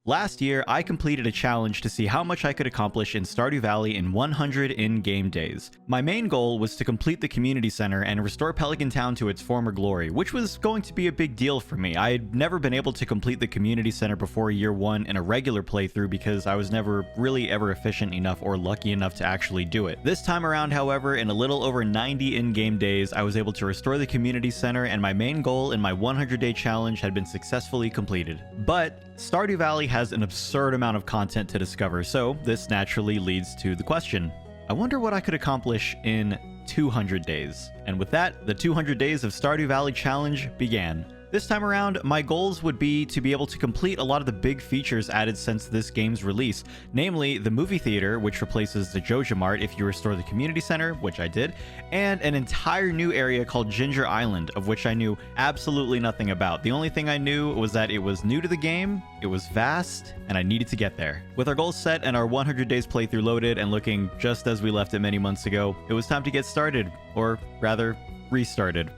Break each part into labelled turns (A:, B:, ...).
A: Last year, I completed a challenge to see how much I could accomplish in Stardew Valley in 100 in-game days. My main goal was to complete the community center and restore Pelican Town to its former glory, which was going to be a big deal for me. I had never been able to complete the community center before year 1 in a regular playthrough because I was never really ever efficient enough or lucky enough to actually do it. This time around, however, in a little over 90 in-game days, I was able to restore the community center, and my main goal in my 100-day challenge had been successfully completed. But Stardew Valley has an absurd amount of content to discover, so this naturally leads to the question: I wonder what I could accomplish in 200 days. And with that, the 200 days of Stardew Valley challenge began. This time around, my goals would be to be able to complete a lot of the big features added since this game's release, namely the movie theater, which replaces the Joja Mart if you restore the community center, which I did, and an entire new area called Ginger Island, of which I knew absolutely nothing about. The only thing I knew was that it was new to the game, it was vast, and I needed to get there. With our goals set and our 100 days playthrough loaded and looking just as we left it many months ago, it was time to get started, or rather, restarted.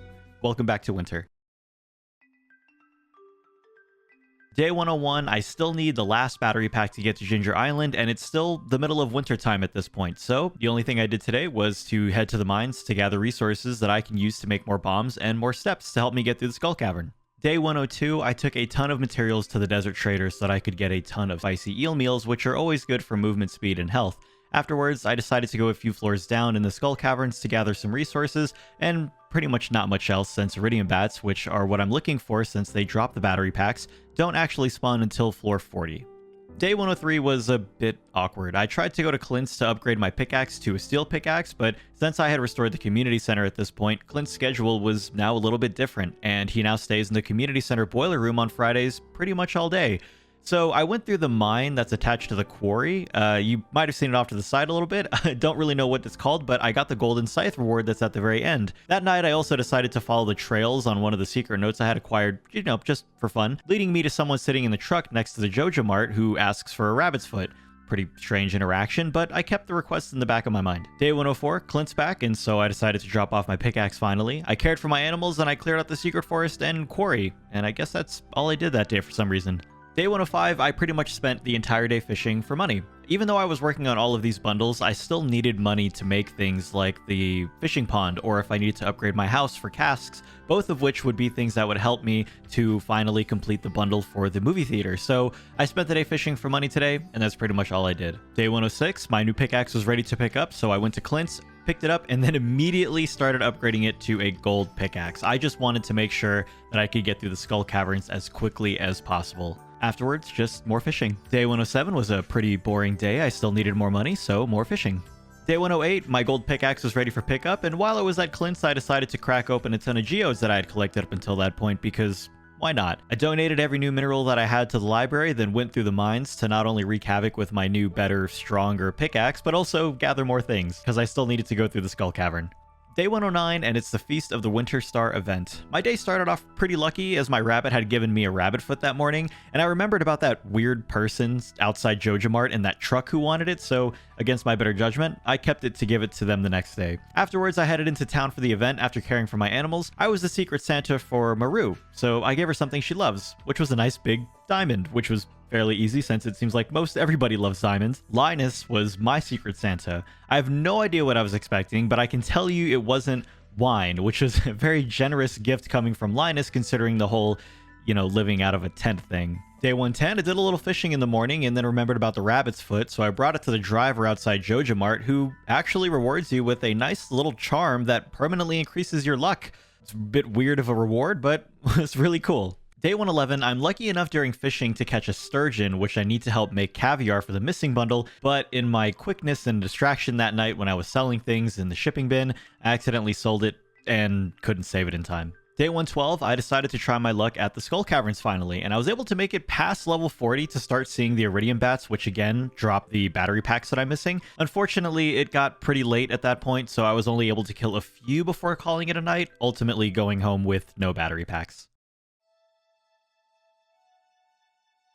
A: Welcome back to winter. Day 101, I still need the last battery pack to get to Ginger Island, and it's still the middle of winter time at this point. So the only thing I did today was to head to the mines to gather resources that I can use to make more bombs and more steps to help me get through the Skull Cavern. Day 102, I took a ton of materials to the desert trader so that I could get a ton of spicy eel meals, which are always good for movement speed and health. Afterwards, I decided to go a few floors down in the Skull Caverns to gather some resources, and pretty much not much else since iridium bats, which are what I'm looking for since they drop the battery packs, don't actually spawn until floor 40. Day 103 was a bit awkward. I tried to go to Clint's to upgrade my pickaxe to a steel pickaxe, but since I had restored the community center at this point, Clint's schedule was now a little bit different, and he now stays in the community center boiler room on Fridays pretty much all day. So I went through the mine that's attached to the quarry. You might have seen it off to the side a little bit. I don't really know what it's called, but I got the golden scythe reward that's at the very end. That night, I also decided to follow the trails on one of the secret notes I had acquired, just for fun, leading me to someone sitting in the truck next to the Joja Mart who asks for a rabbit's foot. Pretty strange interaction, but I kept the request in the back of my mind. Day 104, Clint's back, and so I decided to drop off my pickaxe finally. I cared for my animals, and I cleared out the secret forest and quarry, and I guess that's all I did that day for some reason. Day 105, I pretty much spent the entire day fishing for money. Even though I was working on all of these bundles, I still needed money to make things like the fishing pond, or if I needed to upgrade my house for casks, both of which would be things that would help me to finally complete the bundle for the movie theater. So I spent the day fishing for money today, and that's pretty much all I did. Day 106, my new pickaxe was ready to pick up, so I went to Clint's, picked it up, and then immediately started upgrading it to a gold pickaxe. I just wanted to make sure that I could get through the Skull Caverns as quickly as possible. Afterwards, just more fishing. Day 107 was a pretty boring day. I still needed more money, so more fishing. Day 108, my gold pickaxe was ready for pickup, and while I was at Clint's, I decided to crack open a ton of geodes that I had collected up until that point because why not? I donated every new mineral that I had to the library, then went through the mines to not only wreak havoc with my new, better, stronger pickaxe, but also gather more things, because I still needed to go through the Skull Cavern. Day 109, and it's the Feast of the Winter Star event. My day started off pretty lucky as my rabbit had given me a rabbit foot that morning, and I remembered about that weird person outside Joja Mart in that truck who wanted it, so against my better judgment, I kept it to give it to them the next day. Afterwards, I headed into town for the event after caring for my animals. I was the secret Santa for Maru, so I gave her something she loves, which was a nice big diamond, which was fairly easy since it seems like most everybody loves diamonds. Linus was my secret Santa. I have no idea what I was expecting, but I can tell you it wasn't wine, which was a very generous gift coming from Linus considering the whole, living out of a tent thing. Day 110, I did a little fishing in the morning and then remembered about the rabbit's foot, so I brought it to the driver outside Joja Mart, who actually rewards you with a nice little charm that permanently increases your luck. It's a bit weird of a reward, but it's really cool. Day 111, I'm lucky enough during fishing to catch a sturgeon, which I need to help make caviar for the missing bundle, but in my quickness and distraction that night when I was selling things in the shipping bin, I accidentally sold it and couldn't save it in time. Day 112, I decided to try my luck at the Skull Caverns finally, and I was able to make it past level 40 to start seeing the iridium bats, which again drop the battery packs that I'm missing. Unfortunately, it got pretty late at that point, so I was only able to kill a few before calling it a night, ultimately going home with no battery packs.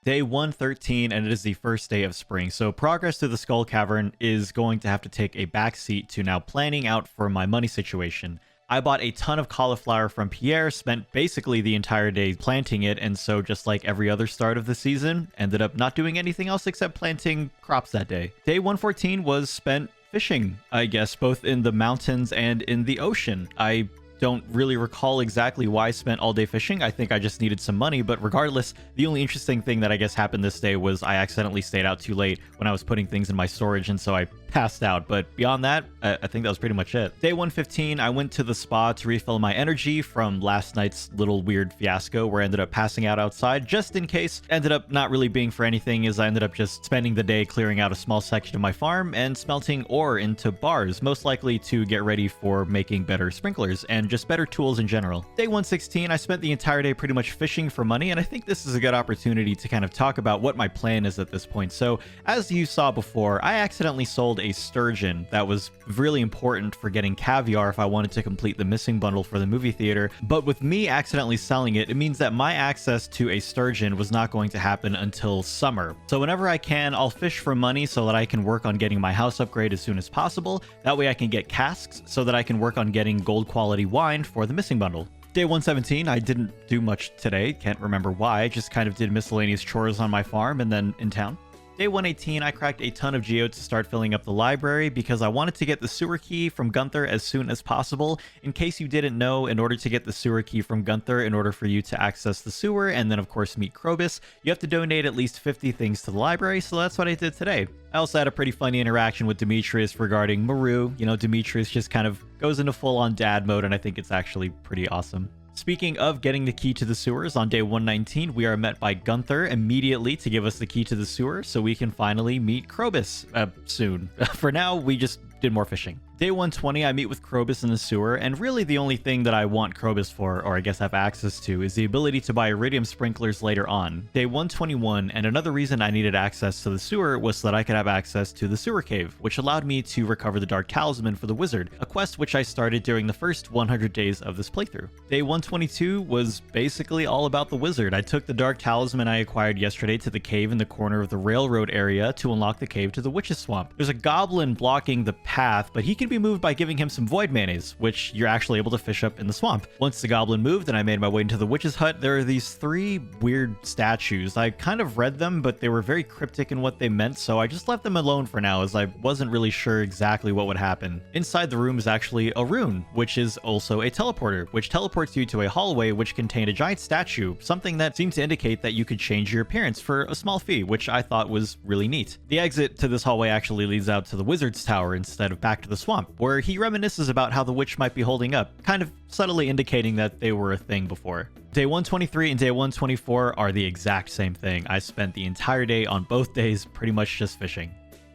A: Day 113, and it is the first day of spring, so progress to the Skull Cavern is going to have to take a backseat to now planning out for my money situation. I bought a ton of cauliflower from Pierre, spent basically the entire day planting it, and so just like every other start of the season, ended up not doing anything else except planting crops that day. Day 114 was spent fishing, I guess, both in the mountains and in the ocean. I don't really recall exactly why I spent all day fishing. I think I just needed some money, but regardless, the only interesting thing that I guess happened this day was I accidentally stayed out too late when I was putting things in my storage, and so I passed out. But beyond that, I think that was pretty much it. Day 115, I went to the spa to refill my energy from last night's little weird fiasco where I ended up passing out outside just in case. Ended up not really being for anything, as I ended up just spending the day clearing out a small section of my farm and smelting ore into bars, most likely to get ready for making better sprinklers and just better tools in general. Day 116, I spent the entire day pretty much fishing for money, and I think this is a good opportunity to kind of talk about what my plan is at this point. So as you saw before, I accidentally sold a sturgeon that was really important for getting caviar if I wanted to complete the missing bundle for the movie theater. But with me accidentally selling it, it means that my access to a sturgeon was not going to happen until summer. So whenever I can, I'll fish for money so that I can work on getting my house upgrade as soon as possible. That way I can get casks so that I can work on getting gold quality wine for the missing bundle. Day 117, I didn't do much today. Can't remember why. I just kind of did miscellaneous chores on my farm and then in town. Day 118, I cracked a ton of geodes to start filling up the library because I wanted to get the sewer key from Gunther as soon as possible. In case you didn't know, in order to get the sewer key from Gunther, in order for you to access the sewer and then of course meet Krobus, you have to donate at least 50 things to the library, so that's what I did today. I also had a pretty funny interaction with Demetrius regarding Maru. You know, Demetrius just kind of goes into full-on dad mode, and I think it's actually pretty awesome. Speaking of getting the key to the sewers, on day 119, we are met by Gunther immediately to give us the key to the sewer so we can finally meet Krobus soon. For now, we just did more fishing. Day 120, I meet with Krobus in the sewer, and really the only thing that I want Krobus for, or I guess have access to, is the ability to buy iridium sprinklers later on. Day 121, and another reason I needed access to the sewer was so that I could have access to the sewer cave, which allowed me to recover the Dark Talisman for the wizard, a quest which I started during the first 100 days of this playthrough. Day 122 was basically all about the wizard. I took the Dark Talisman I acquired yesterday to the cave in the corner of the railroad area to unlock the cave to the Witch's Swamp. There's a goblin blocking the path, but he can be moved by giving him some void mayonnaise, which you're actually able to fish up in the swamp. Once the goblin moved and I made my way into the witch's hut, there are these three weird statues. I kind of read them, but they were very cryptic in what they meant, so I just left them alone for now as I wasn't really sure exactly what would happen. Inside the room is actually a rune, which is also a teleporter, which teleports you to a hallway which contained a giant statue, something that seemed to indicate that you could change your appearance for a small fee, which I thought was really neat. The exit to this hallway actually leads out to the wizard's tower instead of back to the swamp, where he reminisces about how the witch might be holding up, kind of subtly indicating that they were a thing before. Day 123 and day 124 are the exact same thing. I spent the entire day on both days pretty much just fishing.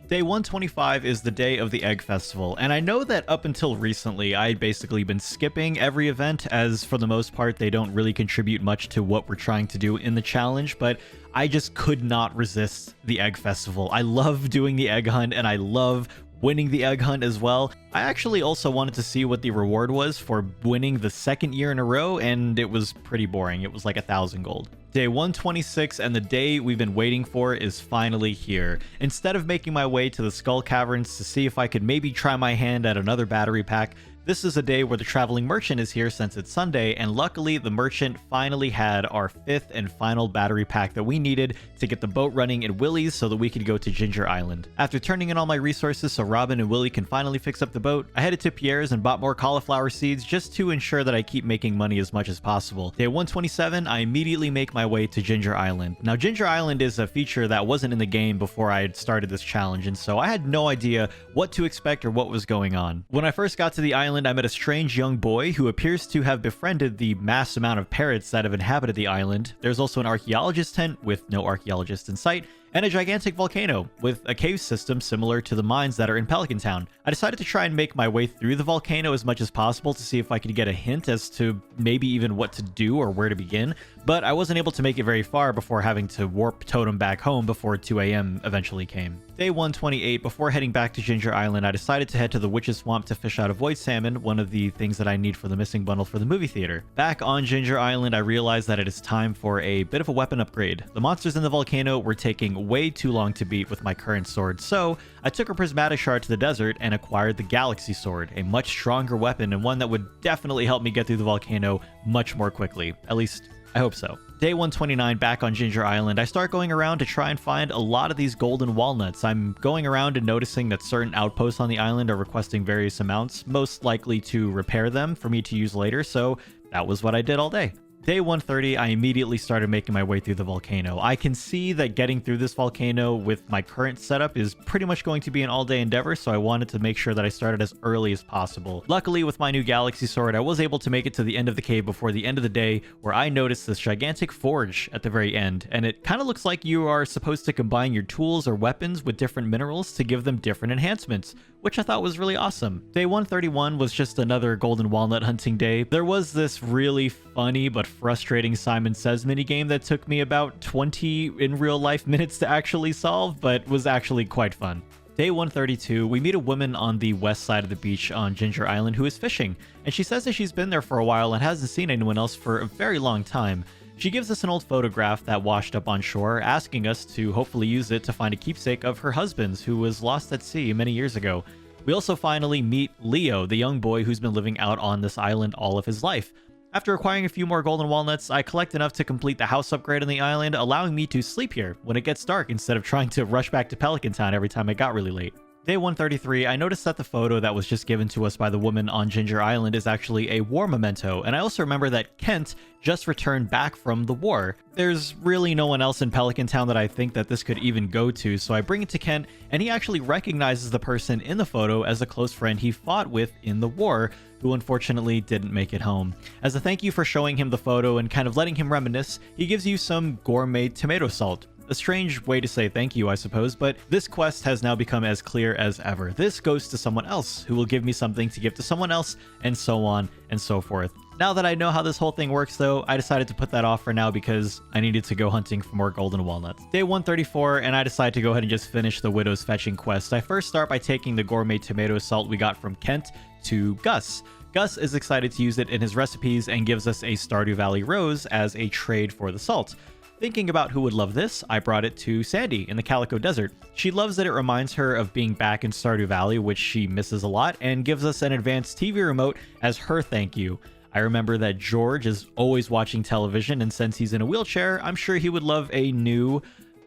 A: Day 125 is the day of the Egg Festival, and I know that up until recently I had basically been skipping every event, as for the most part they don't really contribute much to what we're trying to do in the challenge, but I just could not resist the Egg Festival. I love doing the egg hunt, and I love winning the egg hunt as well. I actually also wanted to see what the reward was for winning the second year in a row, and it was pretty boring. It was like 1,000 gold. Day 126 and the day we've been waiting for is finally here. Instead of making my way to the Skull Caverns to see if I could maybe try my hand at another battery pack, this is a day where the traveling merchant is here since it's Sunday, and luckily the merchant finally had our 5th and final battery pack that we needed to get the boat running at Willie's so that we could go to Ginger Island. After turning in all my resources so Robin and Willie can finally fix up the boat, I headed to Pierre's and bought more cauliflower seeds just to ensure that I keep making money as much as possible. Day 127, I immediately make my way to Ginger Island. Now Ginger Island is a feature that wasn't in the game before I had started this challenge, and so I had no idea what to expect or what was going on. When I first got to the island, I met a strange young boy who appears to have befriended the mass amount of parrots that have inhabited the island. There's also an archaeologist tent with no archaeologist in sight, and a gigantic volcano with a cave system similar to the mines that are in Pelican Town. I decided to try and make my way through the volcano as much as possible to see if I could get a hint as to maybe even what to do or where to begin, but I wasn't able to make it very far before having to warp Totem back home before 2 a.m. eventually came. Day 128, before heading back to Ginger Island, I decided to head to the Witch's Swamp to fish out a void salmon, one of the things that I need for the missing bundle for the movie theater. Back on Ginger Island, I realized that it is time for a bit of a weapon upgrade. The monsters in the volcano were taking way too long to beat with my current sword, so I took a prismatic shard to the desert and acquired the Galaxy Sword, a much stronger weapon and one that would definitely help me get through the volcano much more quickly. At least, I hope so. Day 129 back on Ginger Island, I start going around to try and find a lot of these golden walnuts. I'm going around and noticing that certain outposts on the island are requesting various amounts, most likely to repair them for me to use later, so that was what I did all day. Day 130, I immediately started making my way through the volcano. I can see that getting through this volcano with my current setup is pretty much going to be an all-day endeavor, so I wanted to make sure that I started as early as possible. Luckily, with my new Galaxy Sword, I was able to make it to the end of the cave before the end of the day, where I noticed this gigantic forge at the very end, and it kind of looks like you are supposed to combine your tools or weapons with different minerals to give them different enhancements, which I thought was really awesome. Day 131 was just another golden walnut hunting day. There was this really funny but frustrating Simon Says minigame that took me about 20 in real life minutes to actually solve, but was actually quite fun. Day 132, we meet a woman on the west side of the beach on Ginger Island who is fishing, and she says that she's been there for a while and hasn't seen anyone else for a very long time. She gives us an old photograph that washed up on shore, asking us to hopefully use it to find a keepsake of her husband's who was lost at sea many years ago. We also finally meet Leo, the young boy who's been living out on this island all of his life. After acquiring a few more golden walnuts, I collect enough to complete the house upgrade on the island, allowing me to sleep here when it gets dark instead of trying to rush back to Pelican Town every time it got really late. Day 133, I noticed that the photo that was just given to us by the woman on Ginger Island is actually a war memento, and I also remember that Kent just returned back from the war. There's really no one else in Pelican Town that I think that this could even go to, so I bring it to Kent, and he actually recognizes the person in the photo as a close friend he fought with in the war, who unfortunately didn't make it home. As a thank you for showing him the photo and kind of letting him reminisce, he gives you some gourmet tomato salt. A strange way to say thank you, I suppose, but this quest has now become as clear as ever. This goes to someone else, who will give me something to give to someone else, and so on and so forth. Now that I know how this whole thing works, though, I decided to put that off for now because I needed to go hunting for more golden walnuts. Day 134, and I decided to go ahead and just finish the Widow's Fetching quest. I first start by taking the gourmet tomato salt we got from Kent to Gus. Gus is excited to use it in his recipes and gives us a Stardew Valley rose as a trade for the salt. Thinking about who would love this, I brought it to Sandy in the Calico Desert. She loves that it reminds her of being back in Stardew Valley, which she misses a lot, and gives us an advanced TV remote as her thank you. I remember that George is always watching television, and since he's in a wheelchair, I'm sure he would love a new,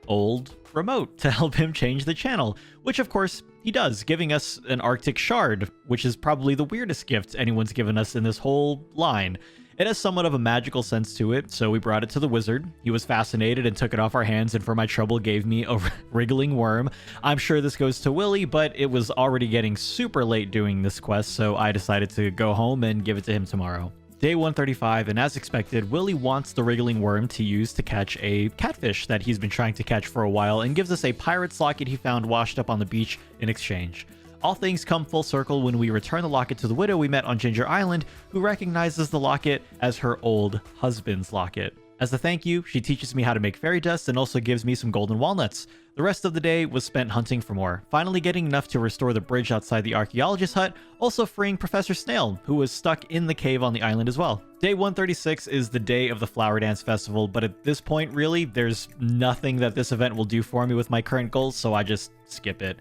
A: old remote to help him change the channel, which of course he does, giving us an Arctic shard, which is probably the weirdest gift anyone's given us in this whole line. It has somewhat of a magical sense to it, so we brought it to the wizard. He was fascinated and took it off our hands, and for my trouble gave me a wriggling worm. I'm sure this goes to Willie, but it was already getting super late doing this quest, so I decided to go home and give it to him tomorrow. Day 135, and as expected, Willie wants the wriggling worm to use to catch a catfish that he's been trying to catch for a while, and gives us a pirate's locket he found washed up on the beach in exchange. All things come full circle when we return the locket to the widow we met on Ginger Island, who recognizes the locket as her old husband's locket. As a thank you, she teaches me how to make fairy dust and also gives me some golden walnuts. The rest of the day was spent hunting for more, finally getting enough to restore the bridge outside the archaeologist's hut, also freeing Professor Snail, who was stuck in the cave on the island as well. Day 136 is the day of the Flower Dance Festival, but at this point, really, there's nothing that this event will do for me with my current goals, so I just skip it.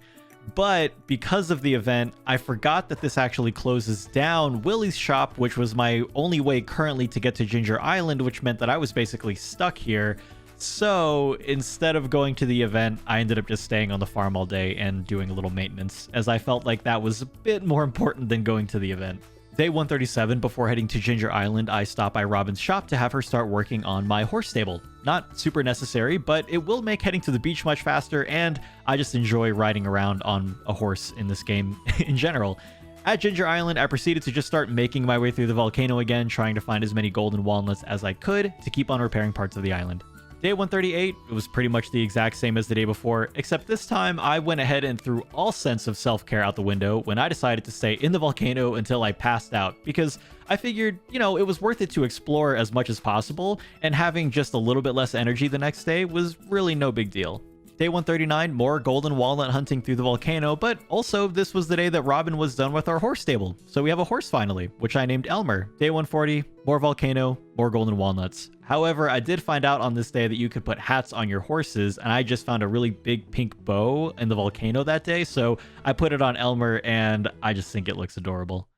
A: But because of the event, I forgot that this actually closes down Willie's shop, which was my only way currently to get to Ginger Island, which meant that I was basically stuck here. So instead of going to the event, I ended up just staying on the farm all day and doing a little maintenance, as I felt like that was a bit more important than going to the event. Day 137, before heading to Ginger Island, I stop by Robin's shop to have her start working on my horse stable. Not super necessary, but it will make heading to the beach much faster, and I just enjoy riding around on a horse in this game in general. At Ginger Island, I proceeded to just start making my way through the volcano again, trying to find as many golden walnuts as I could to keep on repairing parts of the island. Day 138, it was pretty much the exact same as the day before, except this time I went ahead and threw all sense of self-care out the window when I decided to stay in the volcano until I passed out, because I figured, you know, it was worth it to explore as much as possible, and having just a little bit less energy the next day was really no big deal. Day 139, more golden walnut hunting through the volcano, but also this was the day that Robin was done with our horse stable. So we have a horse finally, which I named Elmer. Day 140, more volcano, more golden walnuts. However, I did find out on this day that you could put hats on your horses, and I just found a really big pink bow in the volcano that day, so I put it on Elmer, and I just think it looks adorable.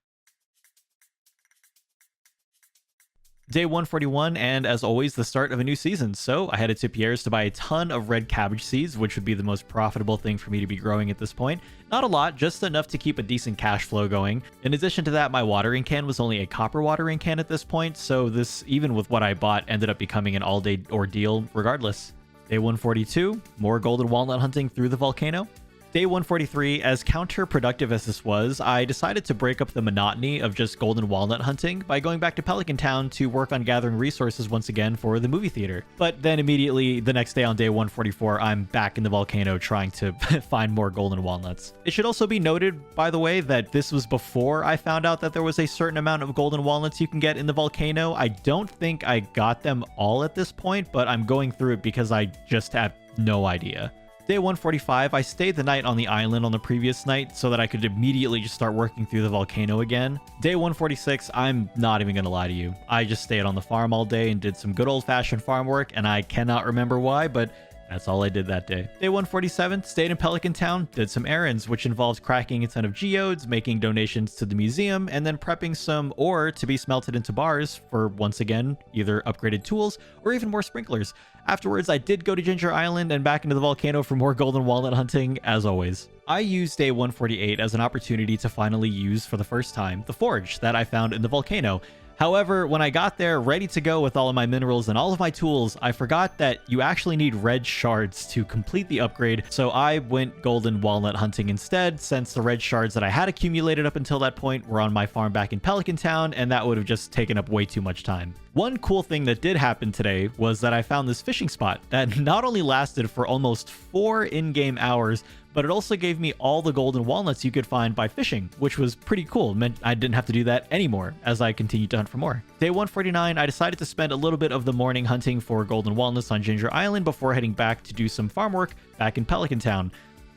A: Day 141, and as always, the start of a new season. So I headed to Pierre's to buy a ton of red cabbage seeds, which would be the most profitable thing for me to be growing at this point. Not a lot, just enough to keep a decent cash flow going. In addition to that, my watering can was only a copper watering can at this point, so this, even with what I bought, ended up becoming an all-day ordeal regardless. Day 142, more golden walnut hunting through the volcano. Day 143, as counterproductive as this was, I decided to break up the monotony of just golden walnut hunting by going back to Pelican Town to work on gathering resources once again for the movie theater. But then immediately the next day on day 144, I'm back in the volcano trying to find more golden walnuts. It should also be noted, by the way, that this was before I found out that there was a certain amount of golden walnuts you can get in the volcano. I don't think I got them all at this point, but I'm going through it because I just have no idea. Day 145, I stayed the night on the island on the previous night so that I could immediately just start working through the volcano again. Day 146, I'm not even gonna lie to you. I just stayed on the farm all day and did some good old-fashioned farm work, and I cannot remember why, but that's all I did that day. Day 147, stayed in Pelican Town, did some errands, which involved cracking a ton of geodes, making donations to the museum, and then prepping some ore to be smelted into bars for, once again, either upgraded tools or even more sprinklers. Afterwards, I did go to Ginger Island and back into the volcano for more golden walnut hunting, as always. I used day 148 as an opportunity to finally use, for the first time, the forge that I found in the volcano. However, when I got there ready to go with all of my minerals and all of my tools, I forgot that you actually need red shards to complete the upgrade, so I went golden walnut hunting instead, since the red shards that I had accumulated up until that point were on my farm back in Pelican Town, and that would have just taken up way too much time. One cool thing that did happen today was that I found this fishing spot that not only lasted for almost 4 in-game hours, but it also gave me all the golden walnuts you could find by fishing, which was pretty cool. It meant I didn't have to do that anymore as I continued to hunt for more. Day 149, I decided to spend a little bit of the morning hunting for golden walnuts on Ginger Island before heading back to do some farm work back in Pelican Town.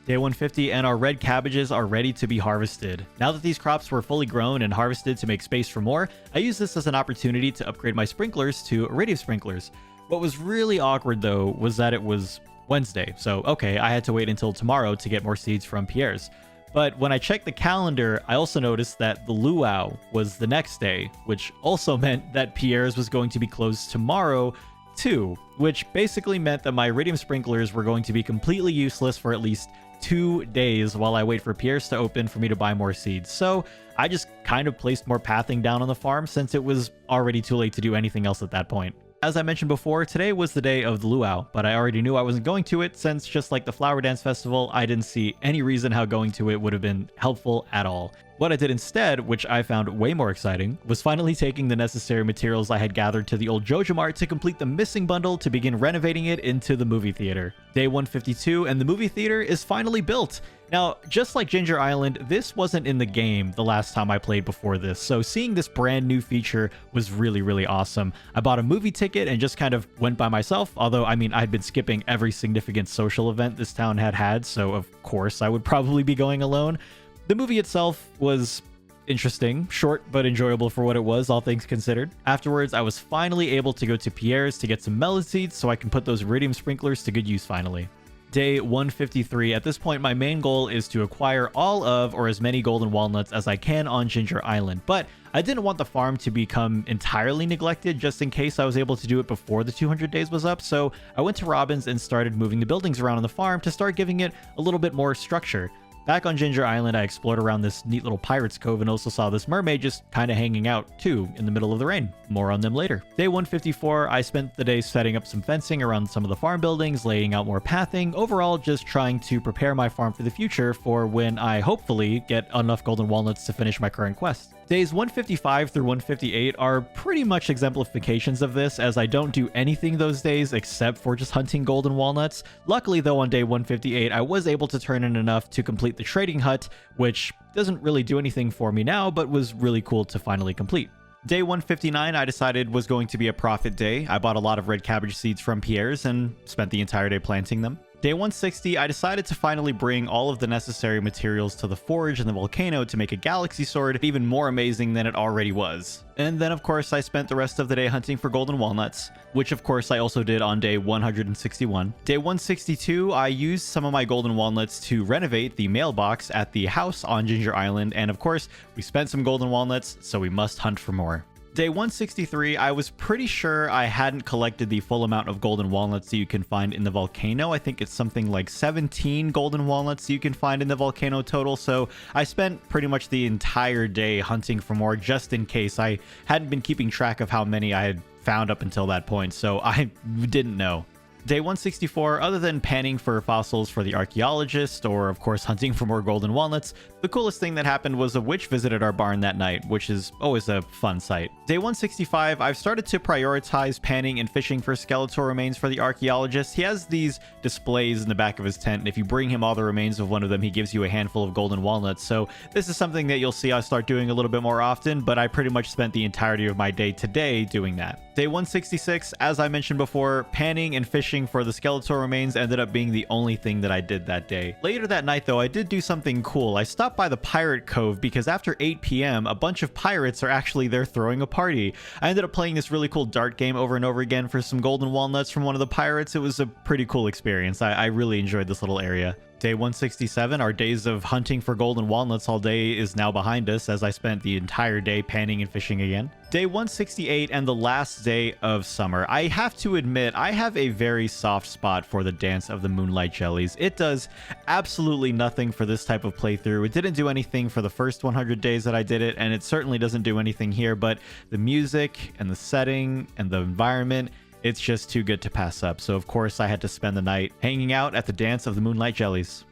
A: Day 150, and our red cabbages are ready to be harvested. Now that these crops were fully grown and harvested to make space for more, I used this as an opportunity to upgrade my sprinklers to iridium sprinklers. What was really awkward though was that it was Wednesday, so okay, I had to wait until tomorrow to get more seeds from Pierre's. But when I checked the calendar, I also noticed that the luau was the next day, which also meant that Pierre's was going to be closed tomorrow too, which basically meant that my iridium sprinklers were going to be completely useless for at least 2 days while I wait for Pierre's to open for me to buy more seeds. So I just kind of placed more pathing down on the farm since it was already too late to do anything else at that point. As I mentioned before, today was the day of the luau, but I already knew I wasn't going to it since, just like the Flower Dance Festival, I didn't see any reason how going to it would have been helpful at all. What I did instead, which I found way more exciting, was finally taking the necessary materials I had gathered to the old Joja Mart to complete the missing bundle to begin renovating it into the movie theater. Day 152, and the movie theater is finally built. Now, just like Ginger Island, this wasn't in the game the last time I played before this, so seeing this brand new feature was really awesome. I bought a movie ticket and just kind of went by myself, although, I mean, I'd been skipping every significant social event this town had, so of course I would probably be going alone. The movie itself was interesting, short but enjoyable for what it was, all things considered. Afterwards, I was finally able to go to Pierre's to get some melon seeds so I can put those iridium sprinklers to good use finally. Day 153. At this point, my main goal is to acquire all of or as many golden walnuts as I can on Ginger Island, but I didn't want the farm to become entirely neglected just in case I was able to do it before the 200 days was up, so I went to Robin's and started moving the buildings around on the farm to start giving it a little bit more structure. Back on Ginger Island, I explored around this neat little pirate's cove and also saw this mermaid just kind of hanging out too in the middle of the rain. More on them later. Day 154, I spent the day setting up some fencing around some of the farm buildings, laying out more pathing, overall just trying to prepare my farm for the future for when I hopefully get enough golden walnuts to finish my current quest. Days 155 through 158 are pretty much exemplifications of this, as I don't do anything those days except for just hunting golden walnuts. Luckily though, on day 158 I was able to turn in enough to complete the trading hut, which doesn't really do anything for me now, but was really cool to finally complete. Day 159 I decided was going to be a profit day. I bought a lot of red cabbage seeds from Pierre's and spent the entire day planting them. Day 160, I decided to finally bring all of the necessary materials to the forge and the volcano to make a galaxy sword even more amazing than it already was. And then of course I spent the rest of the day hunting for golden walnuts, which of course I also did on day 161. Day 162, I used some of my golden walnuts to renovate the mailbox at the house on Ginger Island, and of course we spent some golden walnuts, so we must hunt for more. Day 163, I was pretty sure I hadn't collected the full amount of golden walnuts that you can find in the volcano. I think it's something like 17 golden walnuts you can find in the volcano total, so I spent pretty much the entire day hunting for more just in case. I hadn't been keeping track of how many I had found up until that point, so I didn't know. Day 164, other than panning for fossils for the archaeologist, or of course hunting for more golden walnuts, the coolest thing that happened was a witch visited our barn that night, which is always a fun sight. Day 165, I've started to prioritize panning and fishing for skeletal remains for the archaeologist. He has these displays in the back of his tent, and if you bring him all the remains of one of them, he gives you a handful of golden walnuts. So this is something that you'll see I start doing a little bit more often, but I pretty much spent the entirety of my day today doing that. Day 166, as I mentioned before, panning and fishing for the skeletal remains ended up being the only thing that I did that day. Later that night though, I did do something cool. I stopped by the pirate cove because after 8 p.m. a bunch of pirates are actually there throwing a party. I ended up playing this really cool dart game over and over again for some golden walnuts from one of the pirates. It was a pretty cool experience. I really enjoyed this little area. Day 167, our days of hunting for golden walnuts all day is now behind us, as I spent the entire day panning and fishing again. Day 168 and the last day of summer. I have to admit, I have a very soft spot for the Dance of the Moonlight Jellies. It does absolutely nothing for this type of playthrough. It didn't do anything for the first 100 days that I did it, and it certainly doesn't do anything here, but the music and the setting and the environment, it's just too good to pass up. So of course I had to spend the night hanging out at the Dance of the Moonlight Jellies.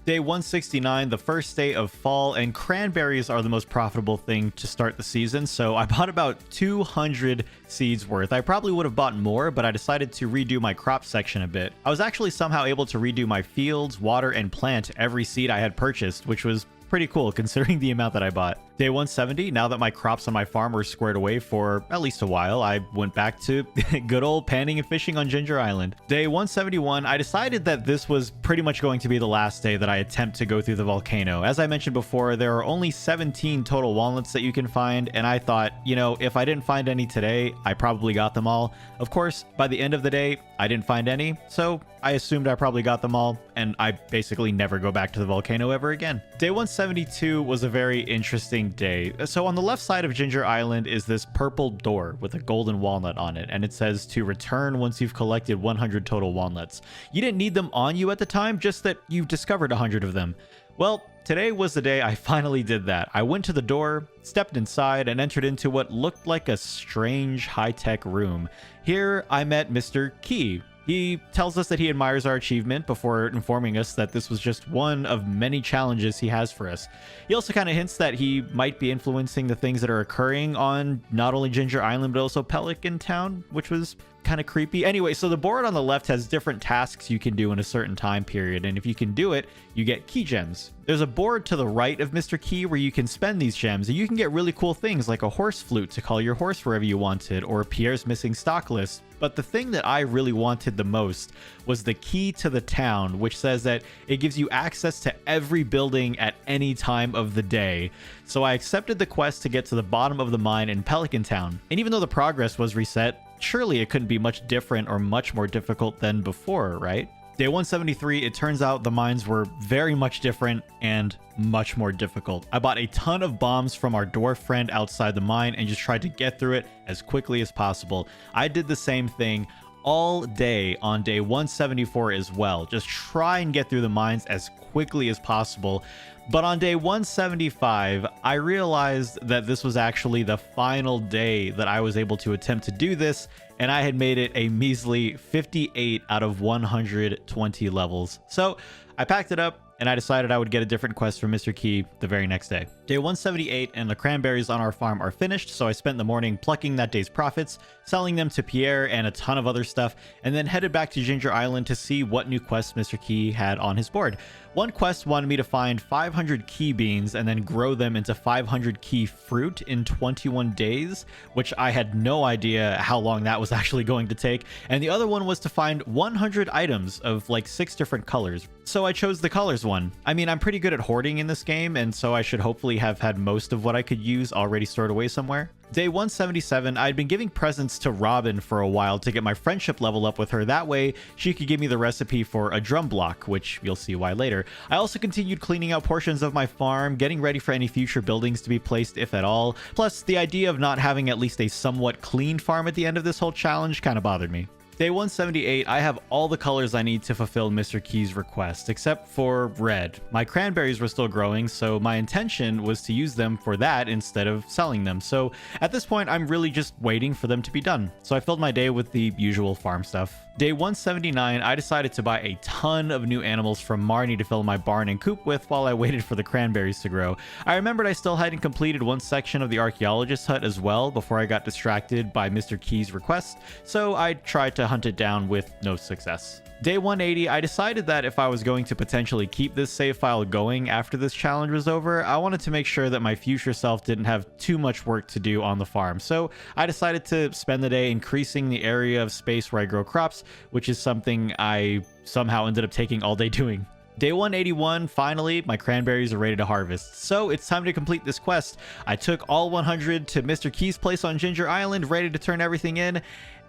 A: Day 169, the first day of fall, and cranberries are the most profitable thing to start the season, so I bought about 200 seeds worth. I probably would have bought more, but I decided to redo my crop section a bit. I was actually somehow able to redo my fields, water, and plant every seed I had purchased, which was pretty cool considering the amount that I bought. Day 170, now that my crops on my farm were squared away for at least a while, I went back to good old panning and fishing on Ginger Island. Day 171, I decided that this was pretty much going to be the last day that I attempt to go through the volcano. As I mentioned before, there are only 17 total walnuts that you can find, and I thought, you know, if I didn't find any today, I probably got them all. Of course, by the end of the day, I didn't find any, so I assumed I probably got them all, and I basically never go back to the volcano ever again. Day 172 was a very interesting day. So on the left side of Ginger Island is this purple door with a golden walnut on it, and it says to return once you've collected 100 total walnuts. You didn't need them on you at the time, just that you've discovered 100 of them. Well, today was the day I finally did that. I went to the door, stepped inside, and entered into what looked like a strange high-tech room. Here I met Mr. Key. He tells us that he admires our achievement before informing us that this was just one of many challenges he has for us. He also kind of hints that he might be influencing the things that are occurring on not only Ginger Island, but also Pelican Town, which was kind of creepy. Anyway, so the board on the left has different tasks you can do in a certain time period, and if you can do it, you get key gems. There's a board to the right of Mr. Key where you can spend these gems, and you can get really cool things like a horse flute to call your horse wherever you wanted, or Pierre's missing stock list. But the thing that I really wanted the most was the key to the town, which says that it gives you access to every building at any time of the day. So I accepted the quest to get to the bottom of the mine in Pelican Town. And even though the progress was reset, surely it couldn't be much different or much more difficult than before, right? Day 173, it turns out the mines were very much different and much more difficult. I bought a ton of bombs from our dwarf friend outside the mine and just tried to get through it as quickly as possible. I did the same thing all day on day 174 as well. Just try and get through the mines as quickly as possible. But on day 175, I realized that this was actually the final day that I was able to attempt to do this, and I had made it a measly 58 out of 120 levels. So I packed it up, and I decided I would get a different quest from Mr. Key the very next day. Day 178 and the cranberries on our farm are finished, so I spent the morning plucking that day's profits, selling them to Pierre and a ton of other stuff, and then headed back to Ginger Island to see what new quests Mr. Key had on his board. One quest wanted me to find 500 key beans and then grow them into 500 key fruit in 21 days, which I had no idea how long that was actually going to take. And the other one was to find 100 items of like 6 different colors. So I chose the colors one. I mean, I'm pretty good at hoarding in this game, and so I should hopefully have had most of what I could use already stored away somewhere. Day 177, I'd been giving presents to Robin for a while to get my friendship level up with her. That way, she could give me the recipe for a drum block, which you'll see why later. I also continued cleaning out portions of my farm, getting ready for any future buildings to be placed, if at all. Plus, the idea of not having at least a somewhat clean farm at the end of this whole challenge kind of bothered me. Day 178, I have all the colors I need to fulfill Mr. Key's request, except for red. My cranberries were still growing, so my intention was to use them for that instead of selling them. So at this point, I'm really just waiting for them to be done. So I filled my day with the usual farm stuff. Day 179, I decided to buy a ton of new animals from Marnie to fill my barn and coop with while I waited for the cranberries to grow. I remembered I still hadn't completed one section of the archaeologist hut as well before I got distracted by Mr. Key's request, so I tried to hunt it down with no success. Day 180, I decided that if I was going to potentially keep this save file going after this challenge was over, I wanted to make sure that my future self didn't have too much work to do on the farm. So I decided to spend the day increasing the area of space where I grow crops, which is something I somehow ended up taking all day doing. Day 181, finally, my cranberries are ready to harvest, so it's time to complete this quest. I took all 100 to Mr. Key's place on Ginger Island, ready to turn everything in,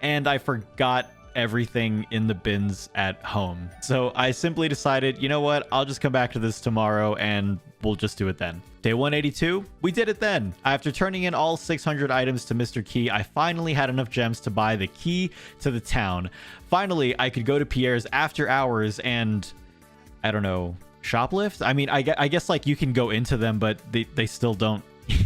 A: and I forgot everything in the bins at home. So I simply decided, you know what, I'll just come back to this tomorrow and we'll just do it then. Day 182, we did it then. After turning in all 600 items to Mr. Key, I finally had enough gems to buy the key to the town. Finally, I could go to Pierre's after hours and, I don't know, shoplift? I mean, I guess like you can go into them, but they still don't,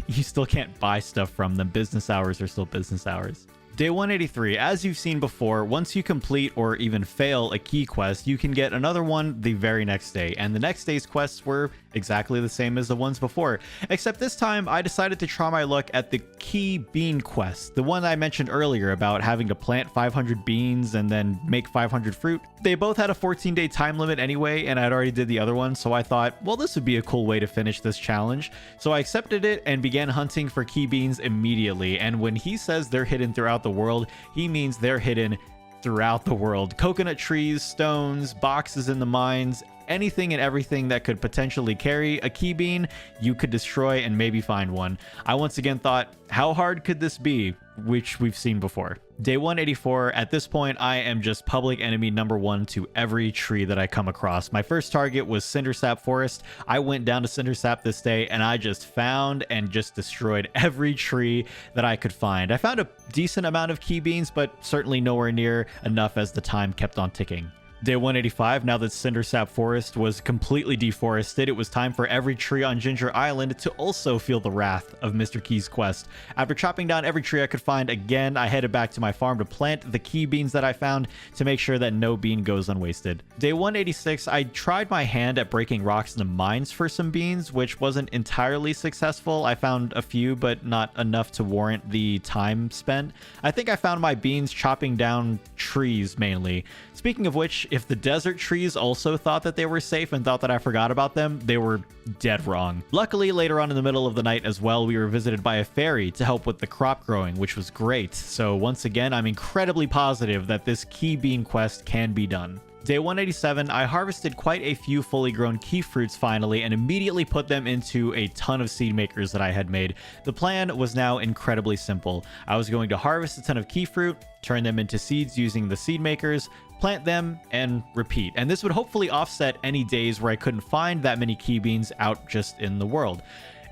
A: you still can't buy stuff from them. Business hours are still business hours. Day 183, as you've seen before, once you complete or even fail a key quest, you can get another one the very next day, and the next day's quests were exactly the same as the ones before, except this time I decided to try my luck at the key bean quest, the one I mentioned earlier about having to plant 500 beans and then make 500 fruit. They both had a 14-day time limit anyway, and I'd already did the other one, so I thought, well, this would be a cool way to finish this challenge. So I accepted it and began hunting for key beans immediately, and when he says they're hidden throughout the world, he means they're hidden throughout the world. Coconut trees, stones, boxes in the mines, anything and everything that could potentially carry a key bean, you could destroy and maybe find one. I once again thought, how hard could this be? Which we've seen before. Day 184, at this point, I am just public enemy number 1 to every tree that I come across. My first target was Cindersap Forest. I went down to Cindersap this day and I just found and just destroyed every tree that I could find. I found a decent amount of key beans, but certainly nowhere near enough as the time kept on ticking. Day 185, now that Cindersap Forest was completely deforested, it was time for every tree on Ginger Island to also feel the wrath of Mr. Key's quest. After chopping down every tree I could find again, I headed back to my farm to plant the key beans that I found to make sure that no bean goes unwasted. Day 186, I tried my hand at breaking rocks in the mines for some beans, which wasn't entirely successful. I found a few, but not enough to warrant the time spent. I think I found my beans chopping down trees mainly. Speaking of which, if the desert trees also thought that they were safe and thought that I forgot about them, they were dead wrong. Luckily, later on in the middle of the night as well, we were visited by a fairy to help with the crop growing, which was great. So once again, I'm incredibly positive that this key bean quest can be done. Day 187, I harvested quite a few fully grown key fruits finally and immediately put them into a ton of seed makers that I had made. The plan was now incredibly simple. I was going to harvest a ton of key fruit, turn them into seeds using the seed makers, plant them, and repeat. And this would hopefully offset any days where I couldn't find that many key beans out just in the world.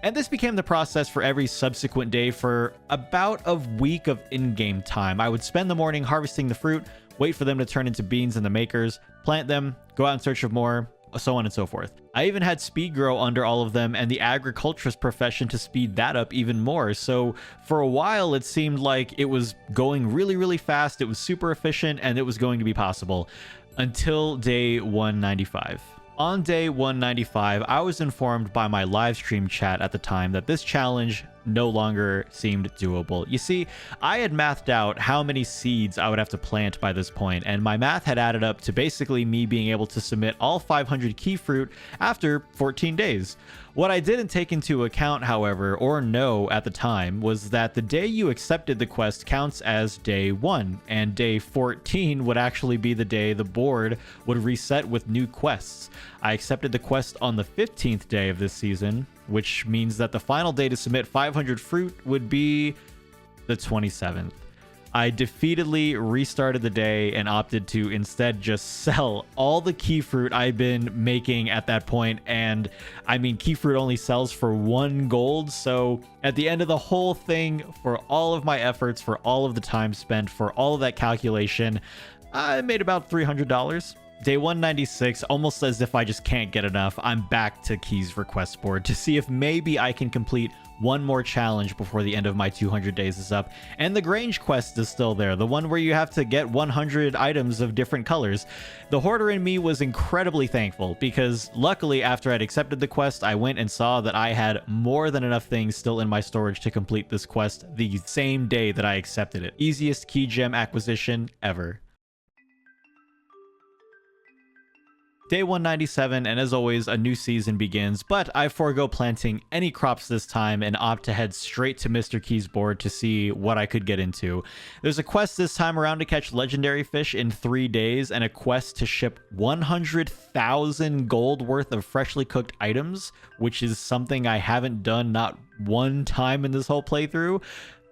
A: And this became the process for every subsequent day for about a week of in-game time. I would spend the morning harvesting the fruit, wait for them to turn into beans in the makers, plant them, go out in search of more, so on and so forth. I even had speed grow under all of them and the agriculturist profession to speed that up even more. So for a while, it seemed like it was going really, really fast. It was super efficient and it was going to be possible until day 195. On day 195, I was informed by my live stream chat at the time that this challenge no longer seemed doable. You see, I had mathed out how many seeds I would have to plant by this point, and my math had added up to basically me being able to submit all 500 key fruit after 14 days. What I didn't take into account, however, or know at the time, was that the day you accepted the quest counts as day 1, and day 14 would actually be the day the board would reset with new quests. I accepted the quest on the 15th day of this season, which means that the final day to submit 500 fruit would be the 27th. I defeatedly restarted the day and opted to instead just sell all the key fruit I've been making at that point. And I mean, key fruit only sells for 1 gold. So at the end of the whole thing, for all of my efforts, for all of the time spent, for all of that calculation, I made about $300. Day 196, almost as if I just can't get enough, I'm back to Key's request board to see if maybe I can complete one more challenge before the end of my 200 days is up. And the Grange quest is still there, the one where you have to get 100 items of different colors. The hoarder in me was incredibly thankful because luckily after I'd accepted the quest, I went and saw that I had more than enough things still in my storage to complete this quest the same day that I accepted it. Easiest key gem acquisition ever. Day 197, and as always, a new season begins, but I forego planting any crops this time and opt to head straight to Mr. Key's board to see what I could get into. There's a quest this time around to catch legendary fish in 3 days, and a quest to ship 100,000 gold worth of freshly cooked items, which is something I haven't done not one time in this whole playthrough.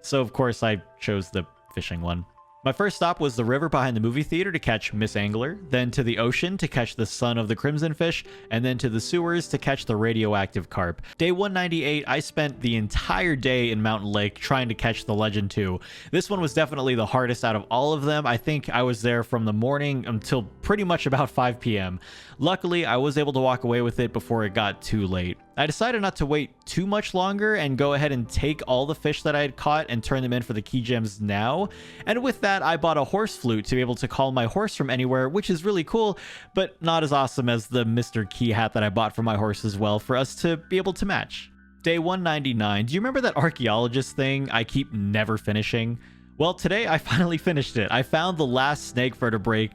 A: So of course I chose the fishing one. My first stop was the river behind the movie theater to catch Miss Angler, then to the ocean to catch the son of the crimson fish, and then to the sewers to catch the radioactive carp. Day 198, I spent the entire day in Mountain Lake trying to catch the Legend 2. This one was definitely the hardest out of all of them. I think I was there from the morning until pretty much about 5 p.m. Luckily, I was able to walk away with it before it got too late. I decided not to wait too much longer and go ahead and take all the fish that I had caught and turn them in for the key gems now. And with that, I bought a horse flute to be able to call my horse from anywhere, which is really cool, but not as awesome as the Mr. Key hat that I bought for my horse as well for us to be able to match. Day 199. Do you remember that archaeologist thing I keep never finishing? Well, today I finally finished it. I found the last snake vertebrae.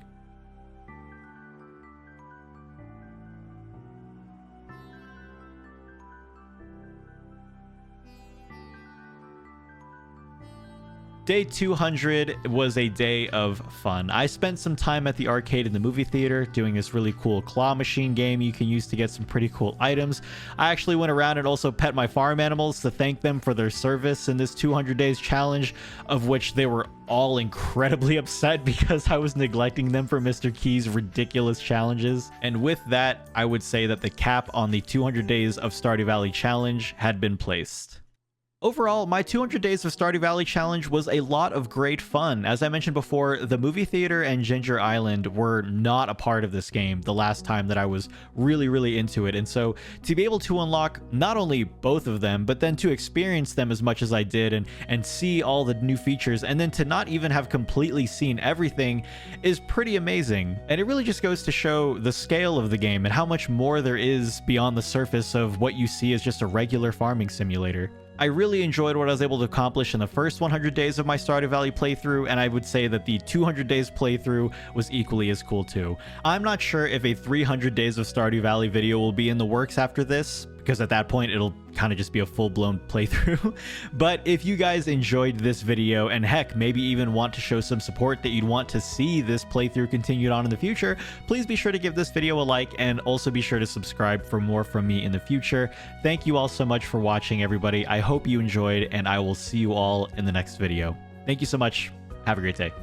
A: Day 200 was a day of fun. I spent some time at the arcade in the movie theater doing this really cool claw machine game you can use to get some pretty cool items. I actually went around and also pet my farm animals to thank them for their service in this 200 days challenge, of which they were all incredibly upset because I was neglecting them for Mr. Key's ridiculous challenges. And with that, I would say that the cap on the 200 days of Stardew Valley challenge had been placed. Overall, my 200 Days of Stardew Valley challenge was a lot of great fun. As I mentioned before, the movie theater and Ginger Island were not a part of this game the last time that I was really into it. And so to be able to unlock not only both of them, but then to experience them as much as I did and see all the new features, and then to not even have completely seen everything is pretty amazing. And it really just goes to show the scale of the game and how much more there is beyond the surface of what you see as just a regular farming simulator. I really enjoyed what I was able to accomplish in the first 100 days of my Stardew Valley playthrough, and I would say that the 200 days playthrough was equally as cool too. I'm not sure if a 300 days of Stardew Valley video will be in the works after this, because at that point it'll kind of just be a full-blown playthrough. But if you guys enjoyed this video, and heck, maybe even want to show some support that you'd want to see this playthrough continued on in the future, please be sure to give this video a like, and also be sure to subscribe for more from me in the future. Thank you all so much for watching, everybody. I hope you enjoyed, and I will see you all in the next video. Thank you so much. Have a great day.